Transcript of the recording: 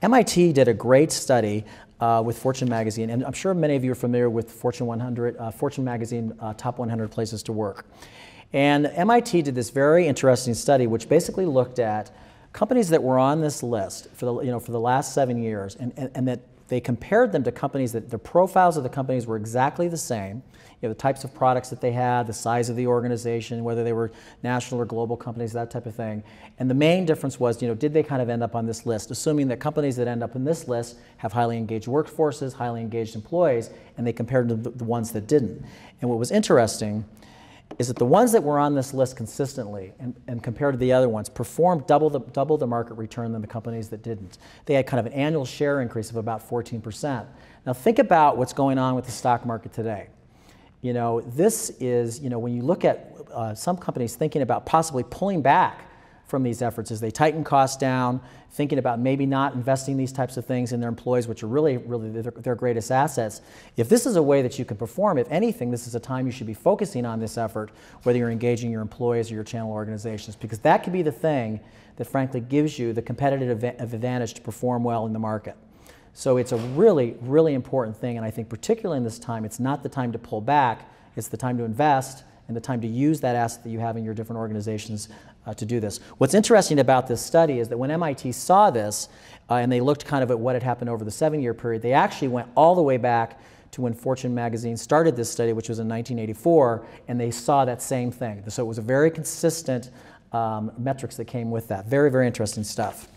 MIT did a great study with Fortune magazine, and I'm sure many of you are familiar with Fortune 100, Fortune magazine top 100 places to work. And MIT did this very interesting study which basically looked at companies that were on this list for the last 7 years, and that they compared them to companies that the profiles of the companies were exactly the same. The types of products that they had, the size of the organization, whether they were national or global companies, that type of thing. And the main difference was, did they kind of end up on this list, assuming that companies that end up in this list have highly engaged workforces, highly engaged employees, and they compared to the ones that didn't. And what was interesting is that the ones that were on this list consistently and compared to the other ones performed double the market return than the companies that didn't. They had kind of an annual share increase of about 14%. Now think about what's going on with the stock market today. This is, when you look at some companies thinking about possibly pulling back from these efforts as they tighten costs down, thinking about maybe not investing these types of things in their employees, which are really their greatest assets. If this is a way that you can perform, if anything, this is a time you should be focusing on this effort, whether you're engaging your employees or your channel organizations, because that could be the thing that frankly gives you the competitive advantage to perform well in the market. So it's a really, really important thing, and I think particularly in this time, it's not the time to pull back, it's the time to invest and the time to use that asset that you have in your different organizations to do this. What's interesting about this study is that when MIT saw this, and they looked kind of at what had happened over the 7-year period, they actually went all the way back to when Fortune magazine started this study, which was in 1984, and they saw that same thing. So it was a very consistent metrics that came with that. Very, very interesting stuff.